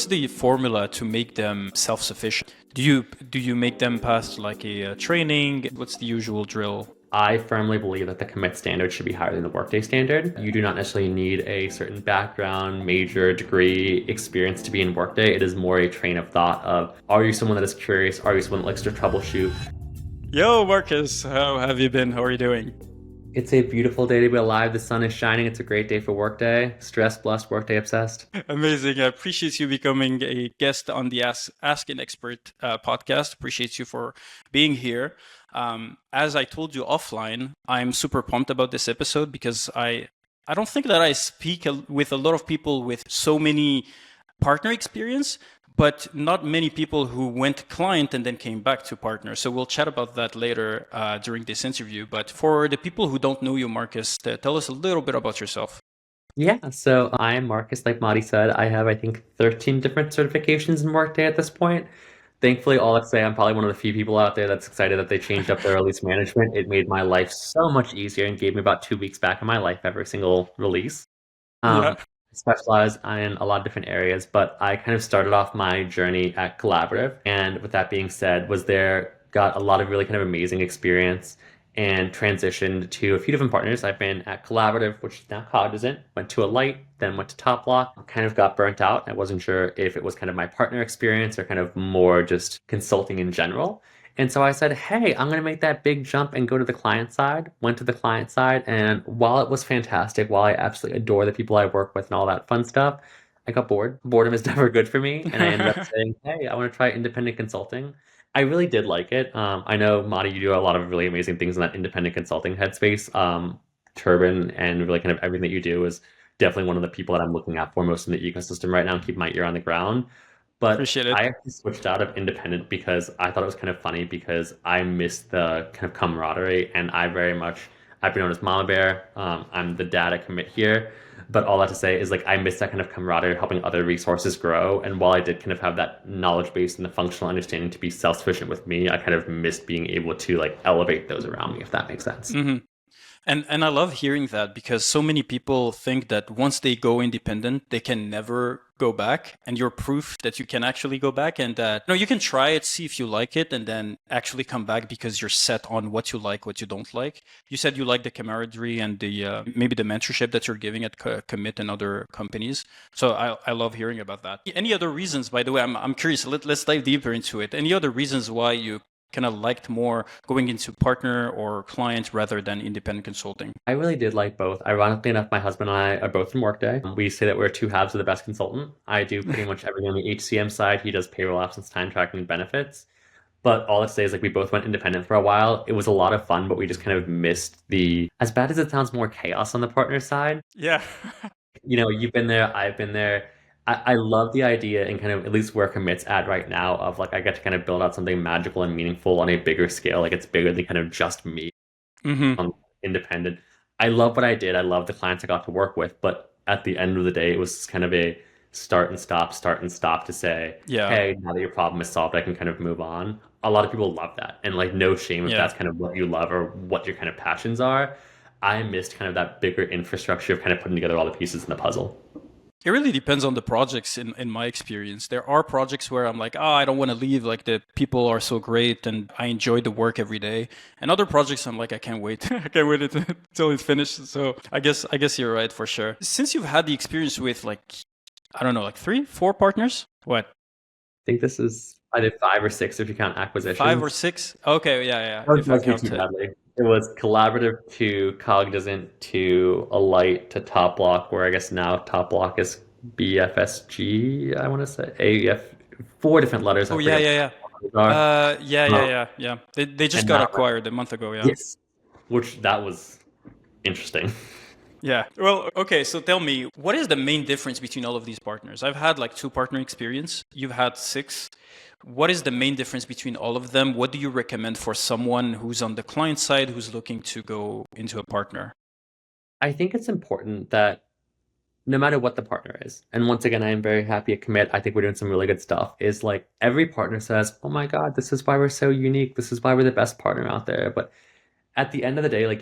what's the formula to make them self-sufficient? Do you make them pass like a training? What's the usual drill? I firmly believe that the commit standard should be higher than the Workday standard. You do not necessarily need a certain background, major, degree, experience to be in Workday. It is more a train of thought of, are you someone that is curious? Are you someone that likes to troubleshoot? Yo, Marcus, how have you been? How are you doing? It's a beautiful day to be alive. The sun is shining. It's a great day for Workday. Stress, blessed, Workday obsessed. Amazing. I appreciate you becoming a guest on the Ask an Expert podcast. Appreciate you for being here. As I told you offline, I'm super pumped about this episode because I don't think that I speak with a lot of people with so many partner experience, but not many people who went client and then came back to partner. So we'll chat about that later during this interview. But for the people who don't know you, Marcus, tell us a little bit about yourself. Yeah, so I am Marcus, like Mahdi said. I have, I think, 13 different certifications in Workday at this point. Thankfully, all I'd say, I'm probably one of the few people out there that's excited that they changed up their release management. It made my life so much easier and gave me about 2 weeks back in my life every single release. Yeah. I specialize in a lot of different areas, but I kind of started off my journey at Collaborative. And with that being said, got a lot of really kind of amazing experience and transitioned to a few different partners. I've been at Collaborative, which is now Cognizant, went to Alight, then went to TopBlock, kind of got burnt out. I wasn't sure if it was kind of my partner experience or kind of more just consulting in general. And so I said, hey, I'm going to make that big jump and go to the client side. Went to the client side. And while it was fantastic, while I absolutely adore the people I work with and all that fun stuff, I got bored. Boredom is never good for me. And I ended up saying, hey, I want to try independent consulting. I really did like it. I know, Madi, you do a lot of really amazing things in that independent consulting headspace. Turban and really kind of everything that you do is definitely one of the people that I'm looking at for most in the ecosystem right now and keep my ear on the ground. But Appreciate it. I actually switched out of independent because I thought it was kind of funny because I missed the kind of camaraderie and I've been known as Mama Bear. I'm the dad at Commit here. But all that to say is like I miss that kind of camaraderie, helping other resources grow. And while I did kind of have that knowledge base and the functional understanding to be self-sufficient with me, I kind of missed being able to like elevate those around me, if that makes sense. Mm-hmm. And I love hearing that because so many people think that once they go independent, they can never go back. And you're proof that you can actually go back and that no, you can try it, see if you like it, and then actually come back because you're set on what you like, what you don't like. You said you like the camaraderie and the maybe the mentorship that you're giving at Commit and other companies. So I love hearing about that. Any other reasons, by the way, I'm curious. Let's dive deeper into it. Any other reasons why you kind of liked more going into partner or client rather than independent consulting? I really did like both. Ironically enough, my husband and I are both from Workday. We say that we're two halves of the best consultant. I do pretty much everything on the HCM side. He does payroll, absence, time tracking, and benefits. But all I say is like we both went independent for a while. It was a lot of fun, but we just kind of missed as bad as it sounds, more chaos on the partner side. Yeah. You've been there, I've been there. I love the idea and kind of at least where Commit's at right now of like I get to kind of build out something magical and meaningful on a bigger scale. Like it's bigger than kind of just me. Mm-hmm. Independent. I love what I did. I love the clients I got to work with, but at the end of the day, it was kind of a start and stop to say, Yeah. hey, now that your problem is solved, I can kind of move on. A lot of people love that. And like no shame if Yeah. that's kind of what you love or what your kind of passions are. I missed kind of that bigger infrastructure of kind of putting together all the pieces in the puzzle. It really depends on the projects in my experience. There are projects where I'm like, I don't want to leave. Like the people are so great and I enjoy the work every day. And other projects, I'm like, I can't wait. I can't wait until it's finished. So I guess you're right for sure. Since you've had the experience with like, I don't know, like 3, 4 partners? What? I think I did 5 or 6 if you count acquisitions. 5 or 6? Okay, yeah. If I count it. It was Collaborative to Cognizant to Alight to TopBlock, where I guess now TopBlock is BFSG, I want to say. 4 different letters. Oh, yeah. Yeah. They just got acquired a month ago, yeah. Yes. Which that was interesting. Yeah. Well, okay. So tell me, what is the main difference between all of these partners? I've had like 2 partner experience. You've had 6. What is the main difference between all of them? What do you recommend for someone who's on the client side who's looking to go into a partner? I think it's important that no matter what the partner is, and once again, I am very happy at Commit. I think we're doing some really good stuff. Is like every partner says, oh my God, this is why we're so unique. This is why we're the best partner out there. But at the end of the day, like,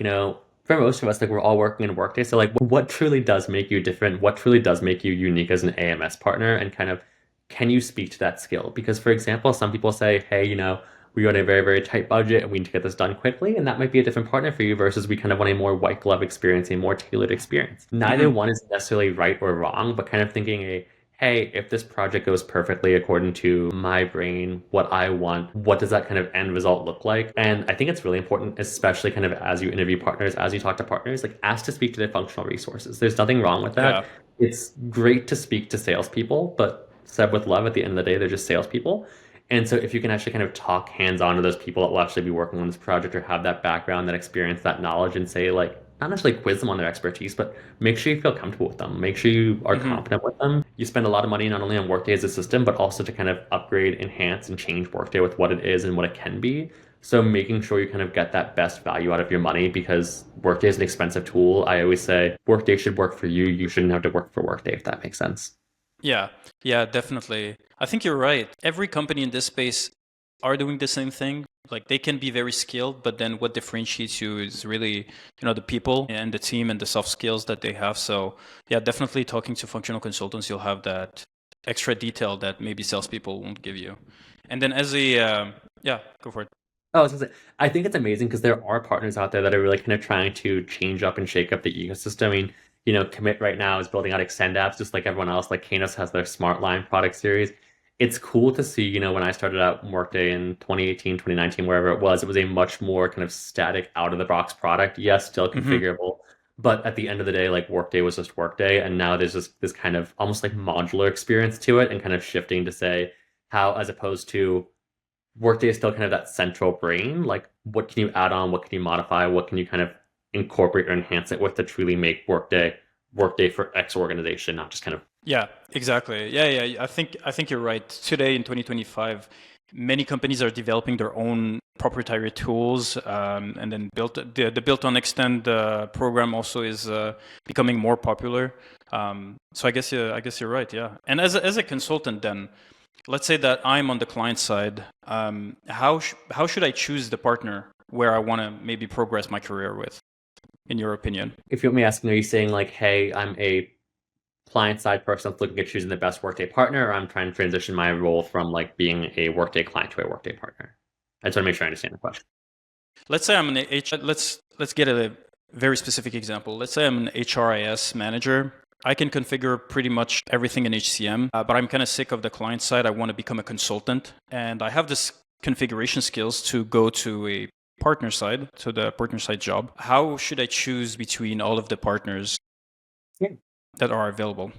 for most of us, like we're all working in Workday. So like what truly does make you different? What truly does make you unique as an AMS partner and kind of can you speak to that skill? Because, for example, some people say, hey, we want a very, very tight budget and we need to get this done quickly. And that might be a different partner for you versus we kind of want a more white glove experience, a more tailored experience. Neither Hmm. one is necessarily right or wrong, but kind of thinking hey, if this project goes perfectly according to my brain, what I want, what does that kind of end result look like? And I think it's really important, especially kind of as you interview partners, as you talk to partners, like ask to speak to their functional resources. There's nothing wrong with that. Yeah. It's great to speak to salespeople, but said with love, at the end of the day, they're just salespeople. And so if you can actually kind of talk hands-on to those people that will actually be working on this project or have that background, that experience, that knowledge, and say like, not necessarily quiz them on their expertise, but make sure you feel comfortable with them. Make sure you are Hmm. confident with them. You spend a lot of money not only on Workday as a system, but also to kind of upgrade, enhance, and change Workday with what it is and what it can be. So making sure you kind of get that best value out of your money because Workday is an expensive tool. I always say Workday should work for you. You shouldn't have to work for Workday, if that makes sense. Yeah. Yeah, definitely. I think you're right. Every company in this space are doing the same thing. Like they can be very skilled, but then what differentiates you is really, the people and the team and the soft skills that they have. So yeah, definitely talking to functional consultants, you'll have that extra detail that maybe salespeople won't give you. And then as a, yeah, go for it. Oh, I was gonna say, I think it's amazing because there are partners out there that are really kind of trying to change up and shake up the ecosystem. I mean, Commit right now is building out Extend apps just like everyone else. Like Kainos has their Smart Line product series. It's cool to see, when I started out in Workday in 2018, 2019, wherever it was a much more kind of static, out of the box product. Yes, still Hmm. configurable. But at the end of the day, like Workday was just Workday, and now there's this kind of almost like modular experience to it, and kind of shifting to say how, as opposed to Workday is still kind of that central brain. Like, what can you add on? What can you modify? What can you kind of incorporate or enhance it with to truly make Workday for X organization, not just kind of. Yeah, exactly. Yeah. I think you're right. Today in 2025, many companies are developing their own proprietary tools, and then the built on extend program also is becoming more popular. So I guess you're right. Yeah. And as a consultant, then let's say that I'm on the client side. How should I choose the partner where I want to maybe progress my career with, in your opinion? If you want me asking, are you saying like, hey, I'm a client side person that's looking at choosing the best Workday partner, or I'm trying to transition my role from like being a Workday client to a Workday partner? I just want to make sure I understand the question. Let's say I'm an H. Let's get a very specific example. Let's say I'm an HRIS manager. I can configure pretty much everything in HCM, but I'm kind of sick of the client side. I want to become a consultant, and I have this configuration skills to go to a partner side, to the partner side job. How should I choose between all of the partners Yeah. that are available?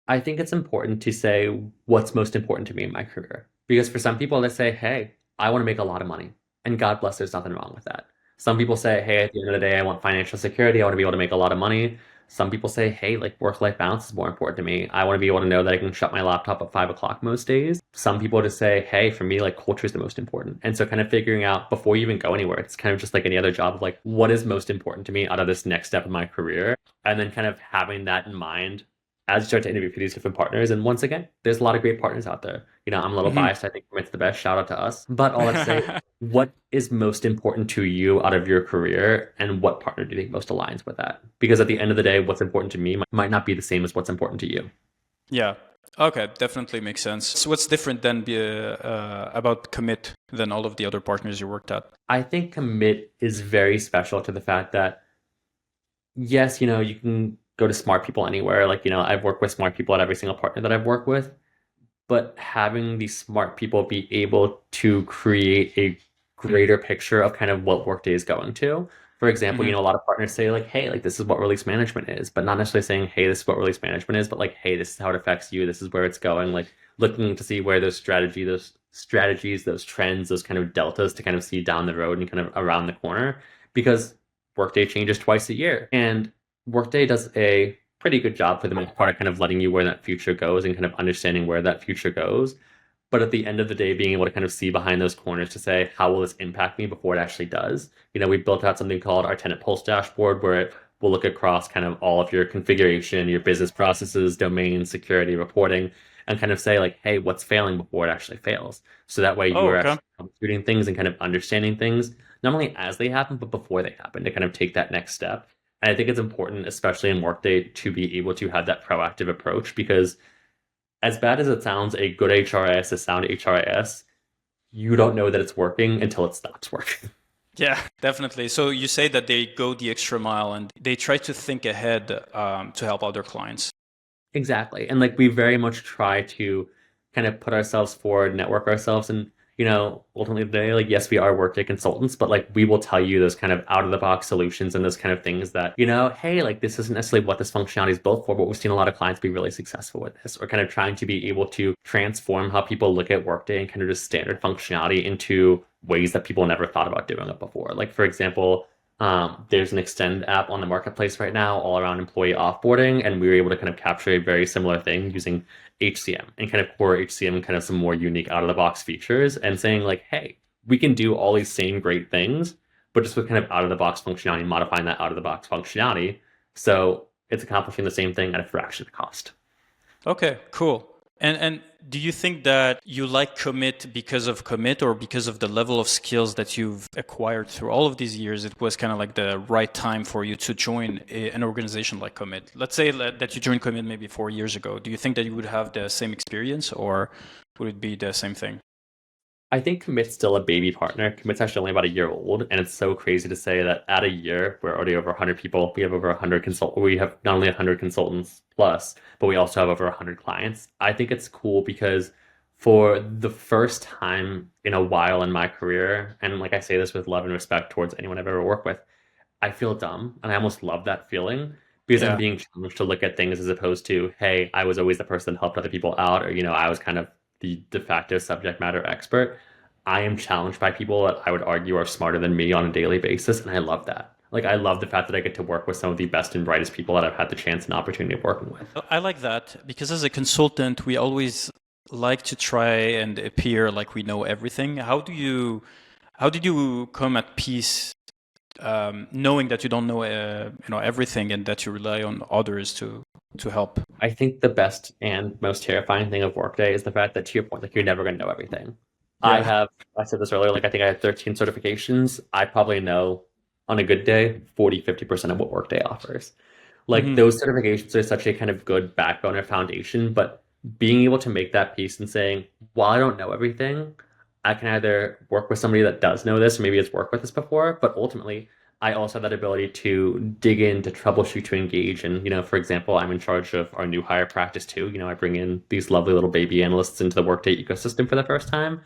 I think it's important to say what's most important to me in my career. Because for some people, they say, hey, I want to make a lot of money. And God bless, there's nothing wrong with that. Some people say, hey, at the end of the day, I want financial security. I want to be able to make a lot of money. Some people say, hey, like work-life balance is more important to me. I want to be able to know that I can shut my laptop at 5 o'clock most days. Some people just say, hey, for me, like culture is the most important. And so kind of figuring out before you even go anywhere, it's kind of just like any other job of like, what is most important to me out of this next step in my career? And then kind of having that in mind as you start to interview for these different partners. And once again, there's a lot of great partners out there. I'm a little Hmm. biased. I think Commit's the best. Shout out to us. But all I have to say, what is most important to you out of your career, and what partner do you think most aligns with that? Because at the end of the day, what's important to me might not be the same as what's important to you. Yeah. Okay, definitely makes sense. So what's different then about Commit than all of the other partners you worked at? I think Commit is very special to the fact that yes, you can go to smart people anywhere. Like, I've worked with smart people at every single partner that I've worked with, but having these smart people be able to create a greater picture of kind of what Workday is going to. For example, Hmm. a lot of partners say like, hey, like this is what release management is, but not necessarily saying, hey, this is what release management is, but like, hey, this is how it affects you. This is where it's going. Like looking to see where those strategies, those trends, those kind of deltas to kind of see down the road and kind of around the corner. Because Workday changes twice a year. And Workday does a pretty good job for the most part, kind of letting you where that future goes and kind of understanding where that future goes. But at the end of the day, being able to kind of see behind those corners to say, how will this impact me before it actually does? We built out something called our tenant pulse dashboard, where it will look across kind of all of your configuration, your business processes, domain, security, reporting, and kind of say like, hey, what's failing before it actually fails? So that way you Oh, are okay. actually shooting things and kind of understanding things, not only as they happen, but before they happen to kind of take that next step. And I think it's important, especially in Workday, to be able to have that proactive approach because as bad as it sounds, a good HRIS, a sound HRIS, you don't know that it's working until it stops working. Yeah, definitely. So you say that they go the extra mile and they try to think ahead to help other clients. Exactly. And like we very much try to kind of put ourselves forward, network ourselves. And, ultimately today, like, yes, we are Workday consultants, but like we will tell you those kind of out of the box solutions and those kind of things that, hey, like this isn't necessarily what this functionality is built for, but we've seen a lot of clients be really successful with this, or kind of trying to be able to transform how people look at Workday and kind of just standard functionality into ways that people never thought about doing it before. Like, for example, there's an Extend app on the marketplace right now all around employee offboarding, and we were able to kind of capture a very similar thing using HCM and kind of core HCM and kind of some more unique out of the box features and saying like, hey, we can do all these same great things, but just with kind of out of the box functionality, modifying that out of the box functionality. So it's accomplishing the same thing at a fraction of the cost. Okay, cool. And do you think that you like Commit because of Commit or because of the level of skills that you've acquired through all of these years? It was kind of like the right time for you to join an organization like Commit. Let's say that you joined Commit maybe 4 years ago. Do you think that you would have the same experience or would it be the same thing? I think Commit's still a baby partner. Commit's actually only about a year old, and it's so crazy to say that at a year, we're already over 100 people. We have over 100 we have not only 100 consultants plus, but we also have over 100 clients. I think it's cool because for the first time in a while in my career, and like I say this with love and respect towards anyone I've ever worked with, I feel dumb, and I almost love that feeling because I'm Yeah. being challenged to look at things as opposed to, hey, I was always the person that helped other people out, or I was kind of the de facto subject matter expert. I am challenged by people that I would argue are smarter than me on a daily basis, and I love that. Like I love the fact that I get to work with some of the best and brightest people that I've had the chance and opportunity of working with. I like that because as a consultant, we always like to try and appear like we know everything. How did you come at peace knowing that you don't know everything and that you rely on others to help? I think the best and most terrifying thing of Workday is the fact that, to your point, like you're never going to know everything. Yeah. I said this earlier, like I think I have 13 certifications. I probably know on a good day 40-50% of what Workday offers. Like Hmm. those certifications are such a kind of good backbone or foundation, but being able to make that piece and saying, while I don't know everything, I can either work with somebody that does know this, or maybe has worked with this before, but ultimately I also have that ability to dig in, to troubleshoot, to engage. And, for example, I'm in charge of our new hire practice too. I bring in these lovely little baby analysts into the Workday ecosystem for the first time.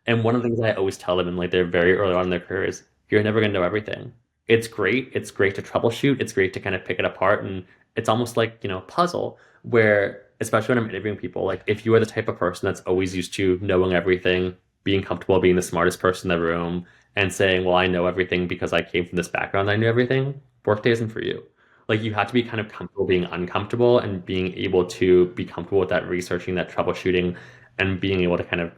And one of the things I always tell them, and like they're very early on in their career, is you're never going to know everything. It's great. It's great to troubleshoot. It's great to kind of pick it apart. And it's almost like, puzzle where, especially when I'm interviewing people, like if you are the type of person that's always used to knowing everything, being comfortable being the smartest person in the room, and saying, well, I know everything because I came from this background, I knew everything, Workday isn't for you. Like you have to be kind of comfortable being uncomfortable and being able to be comfortable with that researching, that troubleshooting, and being able to kind of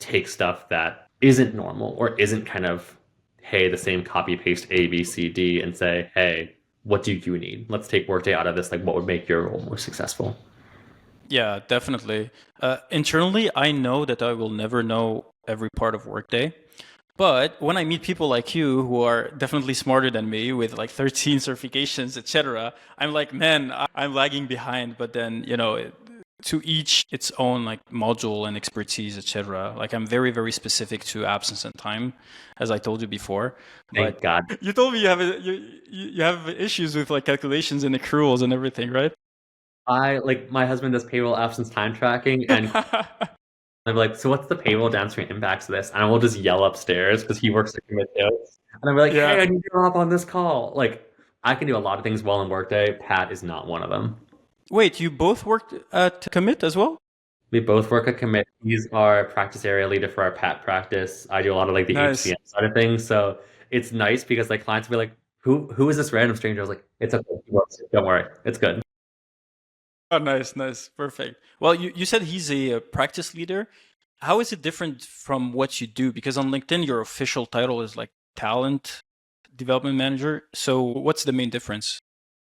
take stuff that isn't normal or isn't kind of, hey, the same copy paste A, B, C, D, and say, hey, what do you need? Let's take Workday out of this. Like, what would make your role more successful? Yeah, definitely. Internally, I know that I will never know every part of Workday. But when I meet people like you who are definitely smarter than me with like 13 certifications, etc., I'm like, man, I'm lagging behind. But then, to each its own like module and expertise, etc. Like I'm very, very specific to absence and time, as I told you before. Thank But God. you told me you have issues with like calculations and accruals and everything, right? My husband does payroll absence time tracking, and I'm like, so what's the payroll downstream impacts of this? And I will just yell upstairs because he works at Commit too. And I'm like, hey, Yeah. I need you up on this call. Like, I can do a lot of things well in Workday. Pat is not one of them. Wait, you both worked at Commit as well? We both work at Commit. He's our practice area leader for our Pat practice. I do a lot of like the Nice. HCM side of things. So it's nice because like clients will be like, who is this random stranger? I was like, it's okay. He works here. Don't worry. It's good. Oh, nice, nice, perfect. Well, you said he's a practice leader. How is it different from what you do? Because on LinkedIn, your official title is like talent development manager. So what's the main difference?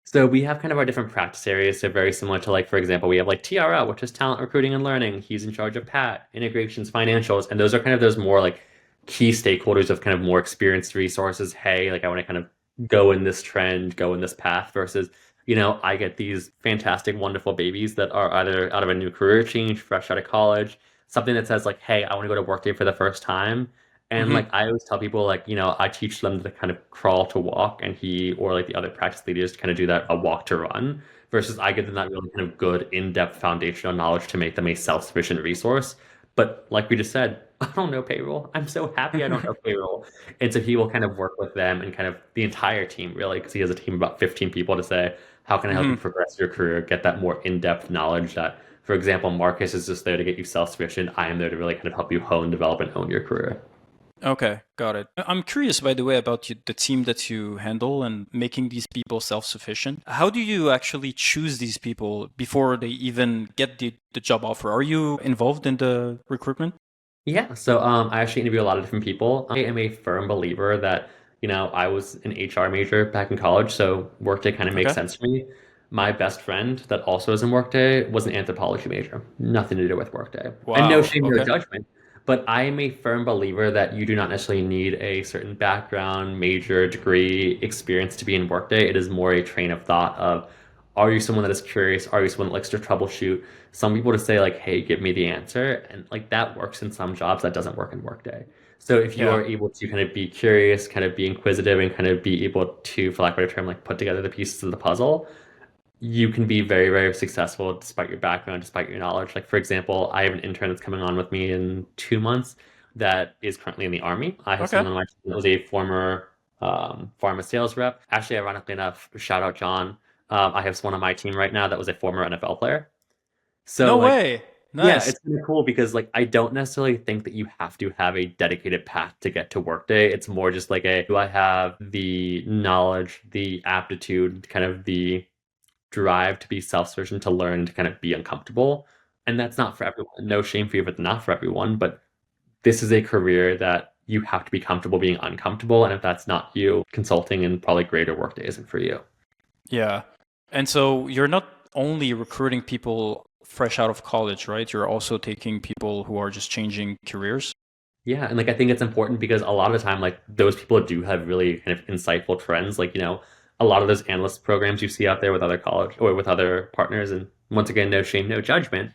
So we have kind of our different practice areas. So very similar to like, for example, we have like TRL, which is talent recruiting and learning. He's in charge of Pat, integrations, financials, and those are kind of those more like key stakeholders of kind of more experienced resources. Hey, like I want to kind of go in this trend, go in this path versus I get these fantastic, wonderful babies that are either out of a new career change, fresh out of college, something that says like, hey, I want to go to Workday for the first time. And Hmm. like I always tell people like, I teach them to kind of crawl to walk and he or like the other practice leaders kind of do that a walk to run versus I give them that really kind of good in-depth foundational knowledge to make them a self-sufficient resource. But like we just said, I don't know payroll. I'm so happy I don't know payroll. And so he will kind of work with them and kind of the entire team really, because he has a team of about 15 people to say, how can I help you Hmm. progress your career, get that more in-depth knowledge that, for example, Marcus is just there to get you self-sufficient. I am there to really kind of help you hone, develop, and own your career. Okay, got it. I'm curious, by the way, about the team that you handle and making these people self-sufficient. How do you actually choose these people before they even get the job offer? Are you involved in the recruitment? Yeah, so I actually interview a lot of different people. I am a firm believer that, I was an HR major back in college, so Workday kind of makes Okay. sense to me. My best friend that also is in Workday was an anthropology major, nothing to do with Workday. And no Wow. shame, no Okay. judgment, but I am a firm believer that you do not necessarily need a certain background, major, degree, experience to be in Workday. It is more a train of thought of, are you someone that is curious? Are you someone that likes to troubleshoot? Some people just say like, hey, give me the answer. And like that works in some jobs, that doesn't work in Workday. So if you Yeah. are able to kind of be curious, kind of be inquisitive, and kind of be able to, for lack of a better term, like put together the pieces of the puzzle, you can be very, very successful despite your background, despite your knowledge. Like, for example, I have an intern that's coming on with me in 2 months that is currently in the Army. I have Okay. someone on my team that was a former pharma sales rep. Actually, ironically enough, shout out John. I have someone on my team right now that was a former NFL player. So, No like, way. yeah, Nice. it's kind of cool because like I don't necessarily think that you have to have a dedicated path to get to Workday. It's more just like a do I have the knowledge, the aptitude, kind of the drive to be self-sufficient, to learn, to kind of be uncomfortable. And that's not for everyone. No shame for you if it's not for everyone, but this is a career that you have to be comfortable being uncomfortable. And if that's not you, consulting and probably greater Workday isn't for you. Yeah. And so you're not only recruiting people fresh out of college, right? You're also taking people who are just changing careers. Yeah, and like I think it's important because a lot of the time, like those people do have really kind of insightful trends. Like, a lot of those analyst programs you see out there with other college or with other partners, and once again, no shame, no judgment.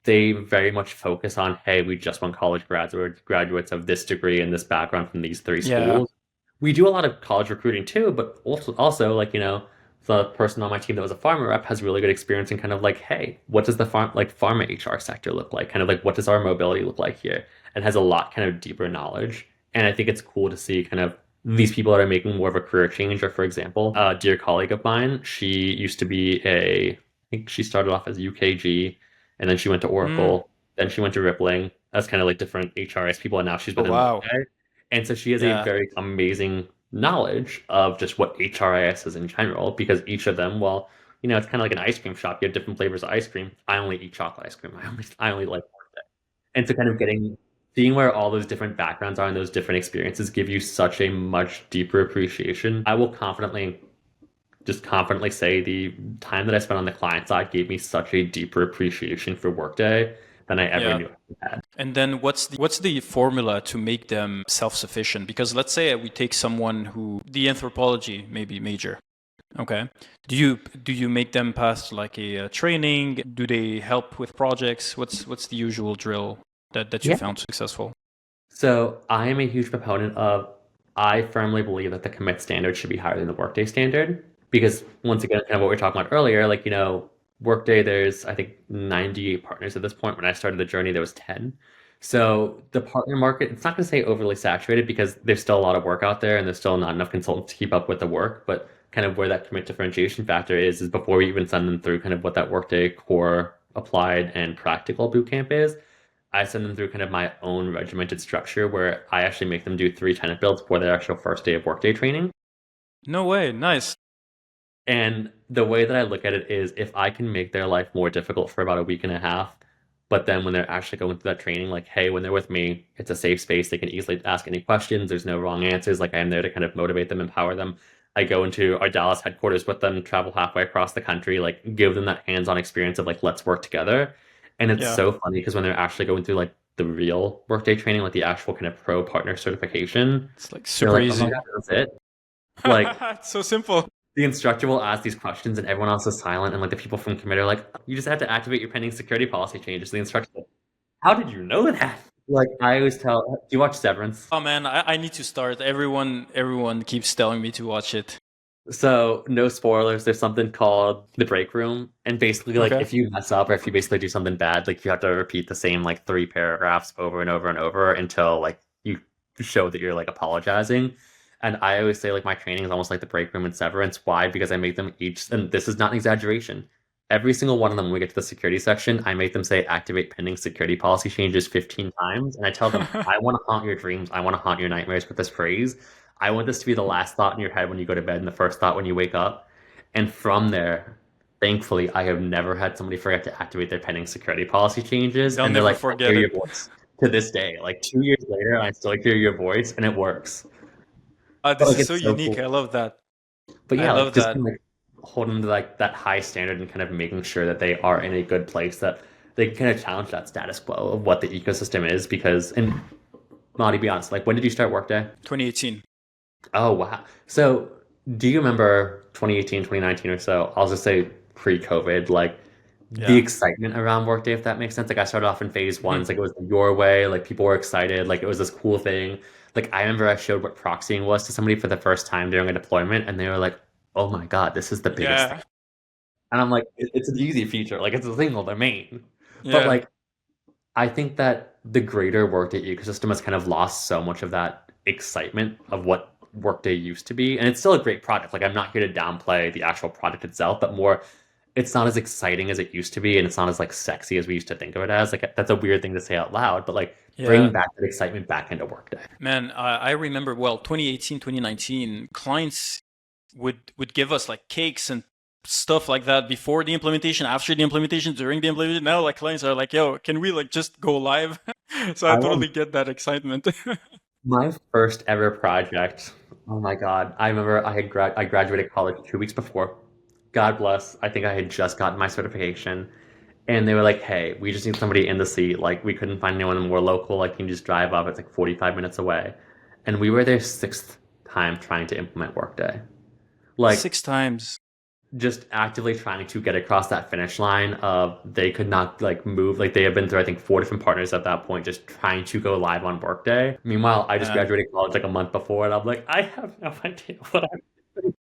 They very much focus on, hey, we just want college graduates of this degree and this background from these three Yeah. schools. We do a lot of college recruiting too, but also like, the person on my team that was a pharma rep has really good experience in kind of like, hey, what does the pharma HR sector look like? Kind of like what does our mobility look like here? And has a lot kind of deeper knowledge. And I think it's cool to see kind of these people that are making more of a career change. Or for example, a dear colleague of mine, she used to be I think she started off as UKG, and then she went to Mm. Oracle, then she went to Rippling as kind of like different HRS people, and now she's Oh, within wow. Workday. And so she has a Yeah. very amazing knowledge of just what HRIS is in general, because each of them, well, it's kind of like an ice cream shop. You have different flavors of ice cream. I only eat chocolate ice cream. I only like Workday. And so kind of seeing where all those different backgrounds are and those different experiences give you such a much deeper appreciation. I will confidently say the time that I spent on the client side gave me such a deeper appreciation for Workday than I ever Yeah. knew I had. And then what's the formula to make them self-sufficient? Because let's say we take someone who the anthropology maybe major. Okay. Do you make them pass like a training? Do they help with projects? What's the usual drill that you Yeah. found successful? So I am a huge proponent of, I firmly believe that the commit standard should be higher than the Workday standard. Because once again, kind of what we were talking about earlier, like, Workday, there's, I think, 98 partners at this point. When I started the journey, there was 10. So the partner market, it's not going to say overly saturated because there's still a lot of work out there and there's still not enough consultants to keep up with the work. But kind of where that commit differentiation factor is before we even send them through kind of what that Workday core applied and practical bootcamp is. I send them through kind of my own regimented structure where I actually make them do 3 tenant builds for their actual first day of Workday training. No way. Nice. And the way that I look at it is if I can make their life more difficult for about a week and a half, but then when they're actually going through that training, like, hey, when they're with me, it's a safe space. They can easily ask any questions. There's no wrong answers. Like, I am there to kind of motivate them, empower them. I go into our Dallas headquarters with them, travel halfway across the country, like give them that hands-on experience of like, let's work together. And it's Yeah. so funny because when they're actually going through like the real Workday training, like the actual kind of pro partner certification, It's like they're super like, oh my easy. God, that's it. Like, It's so simple. the instructor will ask these questions and everyone else is silent, and like the people from commit are like, you just have to activate your pending security policy changes. The instructor, like, how did you know that? Like I always tell, do you watch Severance? Oh man, I need to start. Everyone keeps telling me to watch it. So no spoilers. There's something called the break room, and basically, like Okay. if you mess up or if you basically do something bad, like you have to repeat the same like three paragraphs over and over and over until like you show that you're like apologizing. And I always say like my training is almost like the break room and Severance. Why? Because I make them each, and this is not an exaggeration. Every single one of them, when we get to the security section, I make them say activate pending security policy changes 15 times. And I tell them, I want to haunt your dreams. I want to haunt your nightmares with this phrase. I want this to be the last thought in your head when you go to bed and the first thought when you wake up. And from there, thankfully, I have never had somebody forget to activate their pending security policy changes. They'll And they're never like, I hear forget your it. voice to this day. Like 2 years later, I still hear your voice and it works. But This like, is so it's so unique. cool. I love that. But I yeah, like love just that. kind of like holding to like that high standard and kind of making sure that they are in a good place that they can kind of challenge that status quo of what the ecosystem is. Because, and Marty, be honest, like when did you start Workday? 2018. Oh, wow. So, do you remember 2018, 2019 or so? I'll just say pre-COVID, like the Yeah. excitement around Workday, if that makes sense. Like I started off in phase one, Mhm. it's like it was your way, like people were excited, like it was this cool thing. Like I remember I showed what proxying was to somebody for the first time during a deployment, and they were like, "Oh my God, this is the biggest thing." Yeah. And I'm like, It's an easy feature, like it's a single domain." But Yeah. like I think that the greater Workday ecosystem has kind of lost so much of that excitement of what Workday used to be. And it's still a great product. Like, I'm not here to downplay the actual product itself, but more, it's not as exciting as it used to be. And it's not as like sexy as we used to think of it as. Like, that's a weird thing to say out loud, but like, bring Yeah. back that excitement back into Workday. Man, I remember well, 2018, 2019, clients would give us like cakes and stuff like that before the implementation, after the implementation, during the implementation. Now like clients are like, "Yo, can we like just go live?" So I I totally want get that excitement. my first ever project. Oh my God. I remember I graduated college 2 weeks before. God bless. I think I had just gotten my certification. And they were like, hey, we just need somebody in the seat. Like, we couldn't find anyone more local. Like, you can just drive up. It's like 45 minutes away. And we were their sixth time trying to implement Workday. Like, 6 times. just actively trying to get across that finish line of they could not like move. Like, they had been through, I think, four different partners at that point, just trying to go live on Workday. Meanwhile, I just Man. graduated college like a month before, and I'm like, I have no idea what I'm doing.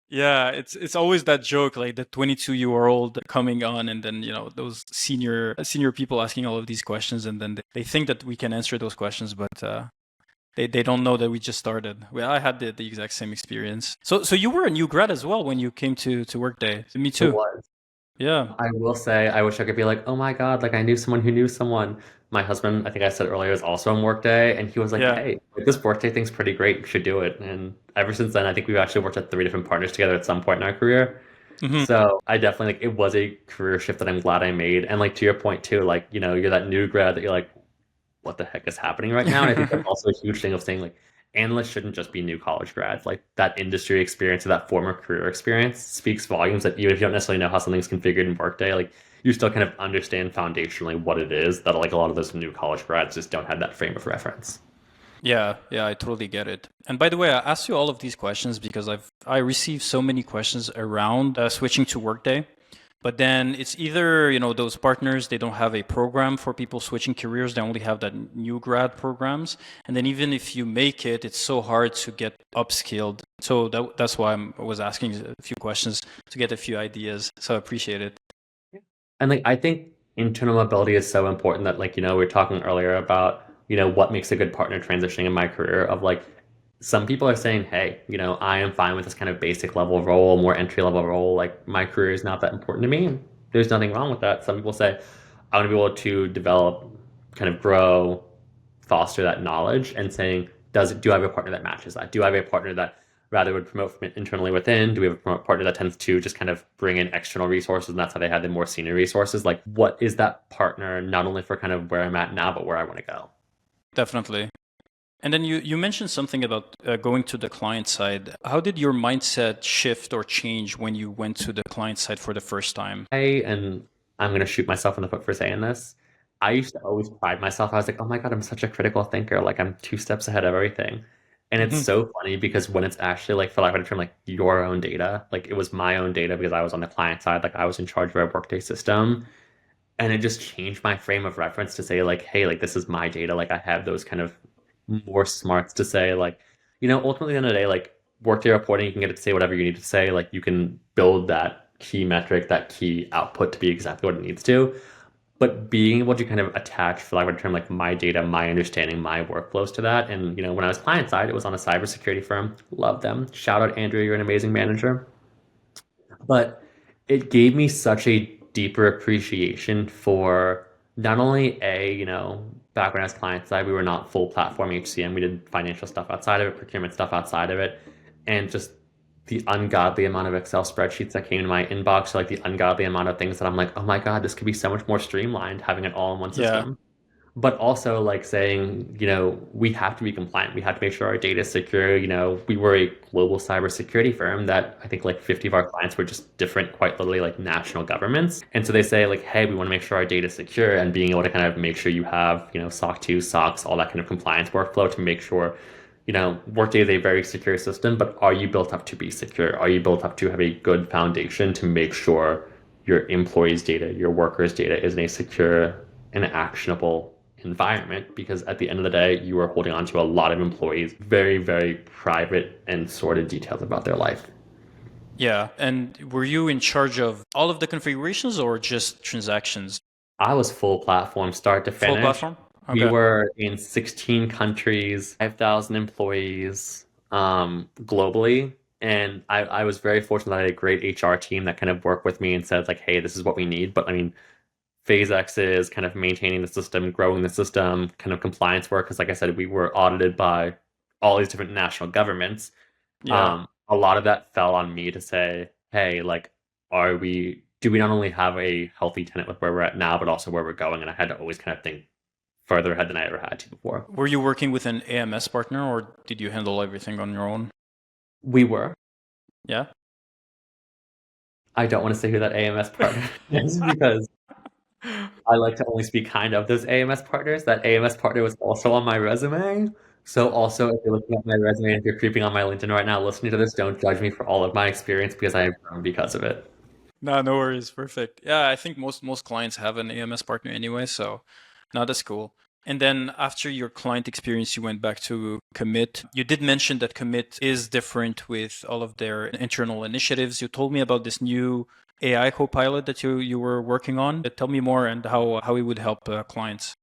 Yeah, it's always that joke, like the 22-year-old coming on, and then those senior people asking all of these questions, and then they think that we can answer those questions, but they don't know that we just started. Well, I had the exact same experience. So you were a new grad as well when you came to Workday. Me It too. was. Yeah. I will say, I wish I could be like, oh my God, like I knew someone who knew someone. My husband, I think I said earlier, is also on Workday, and he was like, Yeah. hey, like, this Workday thing's pretty great. You should do it. And ever since then, I think we've actually worked at three different partners together at some point in our career. Hmm. So I definitely like it was a career shift that I'm glad I made. And like to your point too, like, you're that new grad that you're like, what the heck is happening right now? And I think that's also a huge thing of saying like analysts shouldn't just be new college grads. Like that industry experience or that former career experience speaks volumes that even if you don't necessarily know how something's configured in Workday, like you still kind of understand foundationally what it is that like a lot of those new college grads just don't have that frame of reference. Yeah, yeah, I totally get it. And by the way, I asked you all of these questions because I received so many questions around switching to Workday. But then it's either, those partners, they don't have a program for people switching careers. They only have that new grad programs. And then even if you make it, it's so hard to get upskilled. So that's why I was asking a few questions to get a few ideas. So I appreciate it. And like I think internal mobility is so important that like, we were talking earlier about, what makes a good partner transitioning in my career of like some people are saying, hey, I am fine with this kind of basic level role, more entry level role. Like my career is not that important to me. And there's nothing wrong with that. Some people say, I want to be able to develop, kind of grow, foster that knowledge and saying, do I have a partner that matches that? Do I have a partner that rather would promote from internally within? Do we have a partner that tends to just kind of bring in external resources and that's how they have the more senior resources? Like what is that partner not only for kind of where I'm at now, but where I want to go? Definitely. And then you mentioned something about going to the client side. How did your mindset shift or change when you went to the client side for the first time? And I'm going to shoot myself in the foot for saying this. I used to always pride myself. I was like, oh my God, I'm such a critical thinker. Like I'm two steps ahead of everything. And it's Hmm. so funny because when it's actually like, for lack of a better term, like your own data, like it was my own data because I was on the client side, like I was in charge of our Workday system. And it just changed my frame of reference to say, like, hey, like this is my data. Like I have those kind of more smarts to say, like, ultimately at the end of the day, like Workday reporting, you can get it to say whatever you need to say. Like you can build that key metric, that key output to be exactly what it needs to. But being able to kind of attach, for lack of a term, like my data, my understanding, my workflows to that. And, when I was client side, it was on a cybersecurity firm. Love them. Shout out, Andrew. You're an amazing manager. But it gave me such a deeper appreciation for not only back when I was client side, we were not full platform HCM. We did financial stuff outside of it, procurement stuff outside of it, and just the ungodly amount of Excel spreadsheets that came in my inbox, like the ungodly amount of things that I'm like, oh my God, this could be so much more streamlined having it all in one Yeah. system. But also like saying, we have to be compliant. We have to make sure our data is secure. We were a global cybersecurity firm that I think like 50 of our clients were just different, quite literally like national governments. And so they say like, hey, we want to make sure our data is secure, and being able to kind of make sure you have, SOC 2, SOX, all that kind of compliance workflow to make sure, Workday is a very secure system, but are you built up to be secure? Are you built up to have a good foundation to make sure your employees' data, your workers' data is in a secure and actionable environment? Because at the end of the day, you are holding on to a lot of employees' very, very private and sordid details about their life. Yeah. And were you in charge of all of the configurations or just transactions? I was full platform, start to Full finish. platform? We Okay. were in 16 countries, 5,000 employees globally. And I was very fortunate that I had a great HR team that kind of worked with me and said, like, hey, this is what we need. But I mean, phase X is kind of maintaining the system, growing the system, kind of compliance work. Because, like I said, we were audited by all these different national governments. Yeah. A lot of that fell on me to say, hey, like, do we not only have a healthy tenant with where we're at now, but also where we're going? And I had to always kind of think further ahead than I ever had to before. Were you working with an AMS partner or did you handle everything on your own? We were. Yeah. I don't want to say who that AMS partner is because I like to only speak kind of those AMS partners. That AMS partner was also on my resume. So also, if you're looking at my resume, if you're creeping on my LinkedIn right now, listening to this, don't judge me for all of my experience because I have grown because of it. No, no worries. Perfect. Yeah, I think most clients have an AMS partner anyway, so no, that's cool. And then after your client experience, you went back to Commit. You did mention that Commit is different with all of their internal initiatives. You told me about this new AI copilot that you were working on. Tell me more and how it would help clients.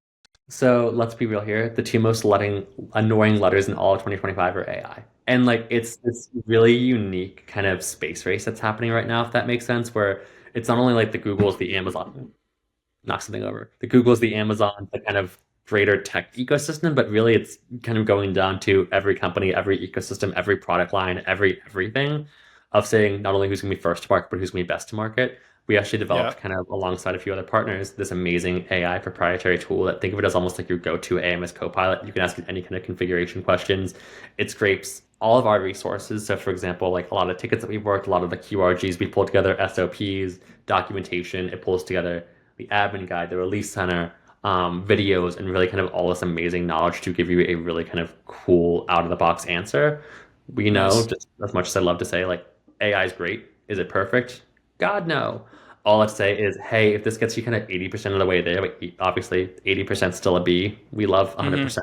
So let's be real here. The two most annoying letters in all of 2025 are AI. And like it's this really unique kind of space race that's happening right now, if that makes sense, where it's not only like the Googles, the Amazon, knock something over. The Googles, the Amazon, the kind of greater tech ecosystem, but really it's kind of going down to every company, every ecosystem, every product line, everything of saying not only who's going to be first to market, but who's going to be best to market. We actually Yeah. developed kind of alongside a few other partners this amazing AI proprietary tool that, think of it as almost like your go-to AMS copilot. You can ask it any kind of configuration questions. It scrapes all of our resources. So for example, like a lot of tickets that we've worked, a lot of the QRGs, we pulled together SOPs, documentation. It pulls together the admin guide, the release center, videos, and really kind of all this amazing knowledge to give you a really kind of cool out of the box answer. We know, Nice. just as much as I love to say, like AI is great. Is it perfect? God, no. All I'd say is, hey, if this gets you kind of 80% of the way there, but obviously 80% still a B. We love Hmm. 100%.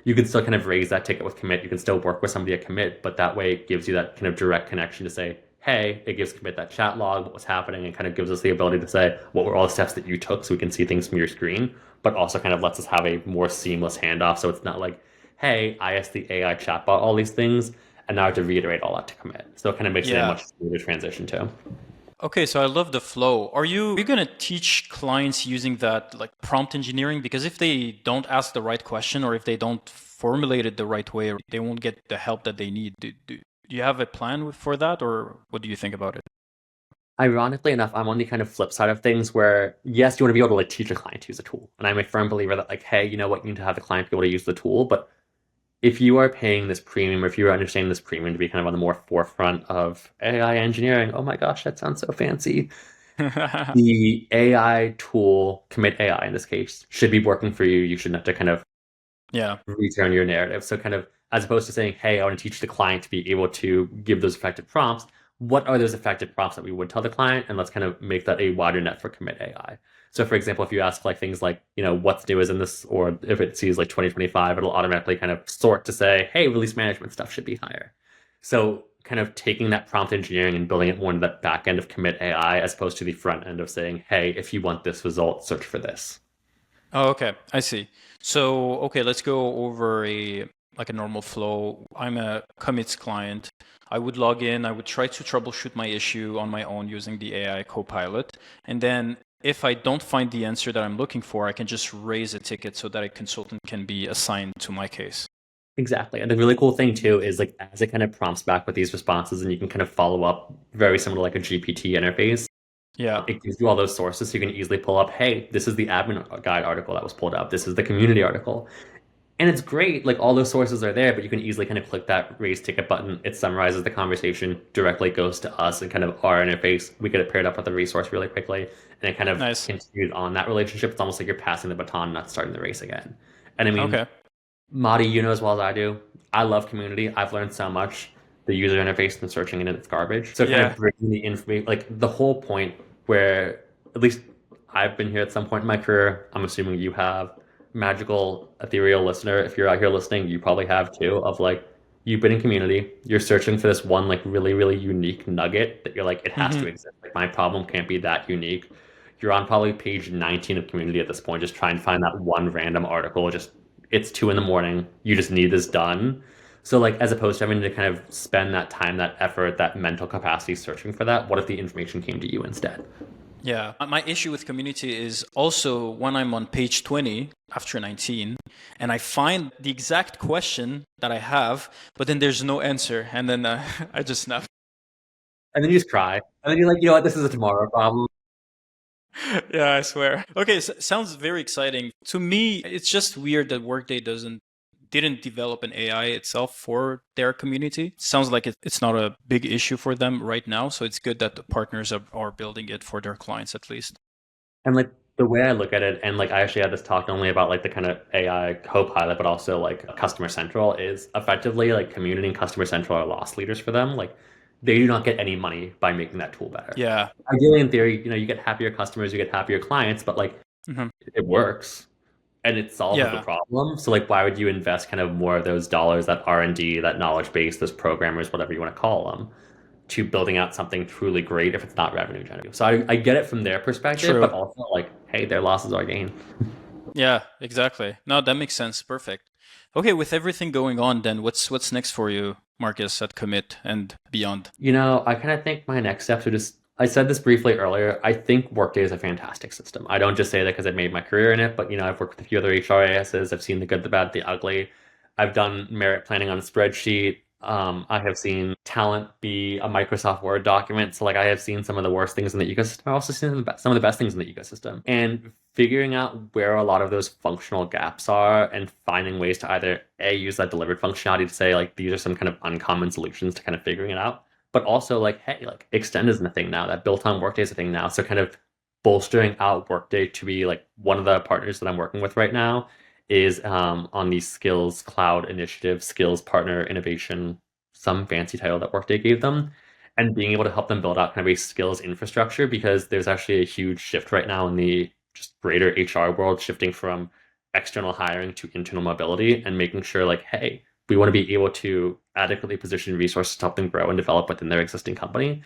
You can still kind of raise that ticket with commit. You can still work with somebody at commit, but that way it gives you that kind of direct connection to say, hey, it gives commit that chat log, what was happening, and kind of gives us the ability to say what were all the steps that you took so we can see things from your screen, but also kind of lets us have a more seamless handoff. So it's not like, hey, I asked the AI chatbot all these things, and now I have to reiterate all that to commit. So it kind of makes it a Yeah. much smoother transition too. Okay, so I love the flow. Are you going to teach clients using that like prompt engineering? Because if they don't ask the right question or if they don't formulate it the right way, they won't get the help that they need. Do you have a plan for that, or what do you think about it? Ironically enough, I'm on the kind of flip side of things where, yes, you want to be able to like teach a client to use a tool. And I'm a firm believer that like, hey, you know what, you need to have the client be able to use the tool. But if you are paying this premium, or if you are understanding this premium to be kind of on the more forefront of AI engineering, oh my gosh, that sounds so fancy. The AI tool, commit AI in this case, should be working for you. You shouldn't have to kind of Yeah. return your narrative. So kind of as opposed to saying, hey, I want to teach the client to be able to give those effective prompts. What are those effective prompts that we would tell the client? And let's kind of make that a wider net for commit AI. So for example, if you ask like things like, what's new is in this, or if it sees like 2025, it'll automatically kind of sort to say, hey, release management stuff should be higher. So kind of taking that prompt engineering and building it more into that back end of commit AI as opposed to the front end of saying, hey, if you want this result, search for this. Oh, okay. I see. So, okay, let's go over a normal flow. I'm a commits client. I would log in, I would try to troubleshoot my issue on my own using the AI Copilot. And then if I don't find the answer that I'm looking for, I can just raise a ticket so that a consultant can be assigned to my case. Exactly. And the really cool thing too is like as it kind of prompts back with these responses and you can kind of follow up very similar to like a GPT interface. Yeah. It gives you all those sources so you can easily pull up, hey, this is the admin guide article that was pulled up. This is the community article. And it's great, like all those sources are there, but you can easily kind of click that raise ticket button. It summarizes the conversation, directly goes to us and kind of our interface. We get it paired up with the resource really quickly, and it kind of Nice. continues on that relationship. It's almost like you're passing the baton, not starting the race again. And I mean, Okay. Mahdi, you know as well as I do, I love community. I've learned so much. The user interface and searching in it's garbage. So kind Yeah. of bringing the information, like the whole point where at least I've been here at some point in my career. I'm assuming you have magical ethereal listener. If you're out here listening, you probably have too. Of like you've been in community, you're searching for this one like really really unique nugget that you're like it has to Hmm. exist. Like my problem can't be that unique. You're on probably page 19 of community at this point, just trying to find that one random article. Just it's 2 in the morning. You just need this done. So like as opposed to having to kind of spend that time, that effort, that mental capacity searching for that, what if the information came to you instead? Yeah. My issue with community is also when I'm on page 20 after 19 and I find the exact question that I have, but then there's no answer. And then I just snap. And then you just cry. And then you're like, you know what, this is a tomorrow problem. Yeah, I swear. Okay, so, sounds very exciting. To me, it's just weird that Workday didn't develop an AI itself for their community. Sounds like it's not a big issue for them right now, so it's good that the partners are building it for their clients at least. And like the way I look at it, and like I actually had this talk not only about like the kind of AI co-pilot, but also like customer central is effectively like community and customer central are loss leaders for them. Like they do not get any money by making that tool better. Yeah. Ideally, in theory, you get happier customers, you get happier clients, but like Hmm. it works and it solves the Yeah. problem. So like why would you invest kind of more of those dollars, that R&D, that knowledge base, those programmers, whatever you want to call them, to building out something truly great if it's not revenue generating? So I get it from their perspective, but True. also like, hey, their losses are gain. Yeah, exactly. No, that makes sense. Perfect. Okay, with everything going on, then what's next for you, Marcus, at Commit and beyond? I kind of think my next steps are just, I said this briefly earlier. I think Workday is a fantastic system. I don't just say that because I've made my career in it, but I've worked with a few other HRISs. I've seen the good, the bad, the ugly. I've done merit planning on a spreadsheet. I have seen talent be a Microsoft Word document. So like I have seen some of the worst things in the ecosystem. I've also seen some of the best things in the ecosystem. And figuring out where a lot of those functional gaps are and finding ways to either A, use that delivered functionality to say like these are some kind of uncommon solutions to kind of figuring it out. But also like, hey, like Extend isn't a thing now. That built on Workday is a thing now. So kind of bolstering out Workday to be like one of the partners that I'm working with right now is on the Skills Cloud Initiative, Skills Partner Innovation, some fancy title that Workday gave them, and being able to help them build out kind of a skills infrastructure because there's actually a huge shift right now in the just greater HR world, shifting from external hiring to internal mobility and making sure like, hey, we want to be able to adequately position resources to help them grow and develop within their existing company.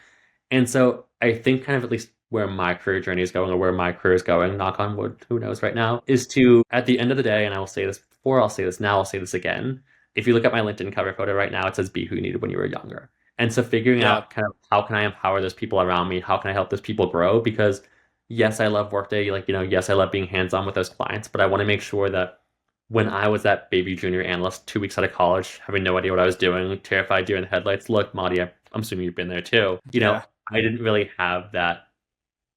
And so I think kind of at least where my career journey is going or where my career is going, knock on wood, who knows right now, is to, at the end of the day, and I will say this before, I'll say this now, I'll say this again. If you look at my LinkedIn cover photo right now, it says be who you needed when you were younger. And so figuring Yeah. out kind of how can I empower those people around me? How can I help those people grow? Because yes, I love Workday. Like, yes, I love being hands-on with those clients, but I want to make sure that when I was that baby junior analyst 2 weeks out of college, having no idea what I was doing, terrified deer in the headlights, look, Mahdi, I'm assuming you've been there too. Yeah. I didn't really have that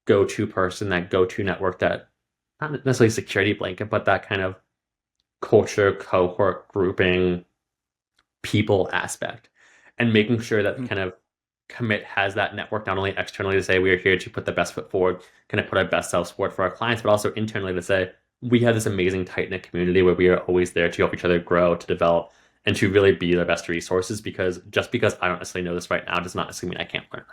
go-to person, that go-to network, that not necessarily security blanket, but that kind of culture, cohort, grouping, people aspect. And making sure that Mhm. kind of Commit has that network not only externally to say we are here to put the best foot forward, kind of put our best self forward for our clients, but also internally to say we have this amazing tight knit community where we are always there to help each other grow, to develop, and to really be their best resources, because just because I don't necessarily know this right now does not necessarily mean I can't learn.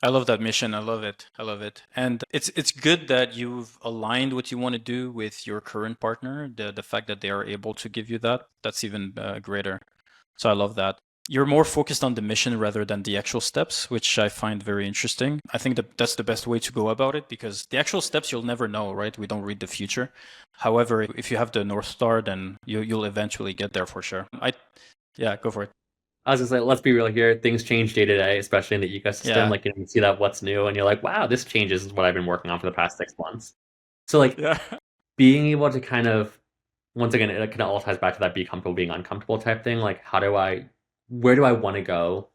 I love that mission. I love it. I love it. And it's good that you've aligned what you want to do with your current partner. The fact that they are able to give you that, that's even greater. So I love that. You're more focused on the mission rather than the actual steps, which I find very interesting. I think that that's the best way to go about it, because the actual steps you'll never know, right? We don't read the future. However, if you have the North Star, then you'll eventually get there for sure. Yeah, go for it. I was gonna say, let's be real here. Things change day to day, especially in the ecosystem. Yeah. Like, you see that what's new, and you're like, wow, this changes what I've been working on for the past 6 months. So like Yeah. being able to kind of, once again, it kind of all ties back to that be comfortable being uncomfortable type thing. Like, where do I want to go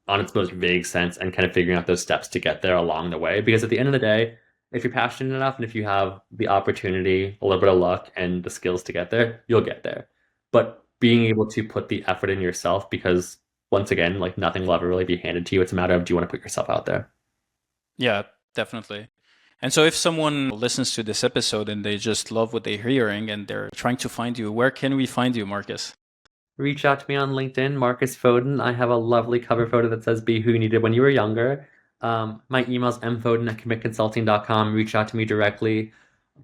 on its most vague sense, and kind of figuring out those steps to get there along the way. Because at the end of the day, if you're passionate enough and if you have the opportunity, a little bit of luck, and the skills to get there, you'll get there. But being able to put the effort in yourself, because once again, like nothing will ever really be handed to you. It's a matter of, do you want to put yourself out there? Yeah, definitely. And so if someone listens to this episode and they just love what they're hearing and they're trying to find you, where can we find you, Marcus? Reach out to me on LinkedIn, Marcus Foden. I have a lovely cover photo that says "Be who you needed when you were younger." My email's mfoden@commitconsulting.com. Reach out to me directly,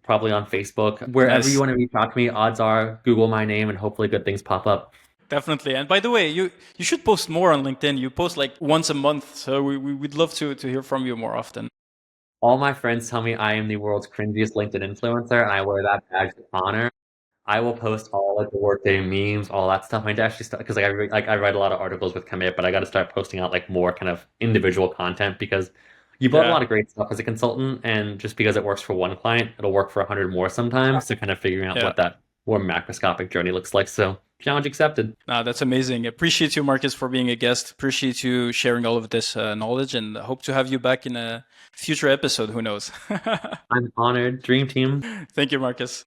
probably on Facebook. Wherever you Nice. want to reach out to me, odds are Google my name and hopefully good things pop up. Definitely. And by the way, you should post more on LinkedIn. You post like once a month, so we'd love to hear from you more often. All my friends tell me I am the world's cringiest LinkedIn influencer, and I wear that badge with honor. I will post all like the Workday memes, all that stuff. I need to actually start, because I write a lot of articles with Commit, but I got to start posting out like more kind of individual content, because you build a Yeah. lot of great stuff as a consultant, and just because it works for one client, it'll work for 100 more sometimes. So kind of figuring out Yeah. what that more macroscopic journey looks like. So challenge accepted. That's amazing. Appreciate you, Marcus, for being a guest. Appreciate you sharing all of this knowledge, and hope to have you back in a future episode. Who knows? I'm honored. Dream team. Thank you, Marcus.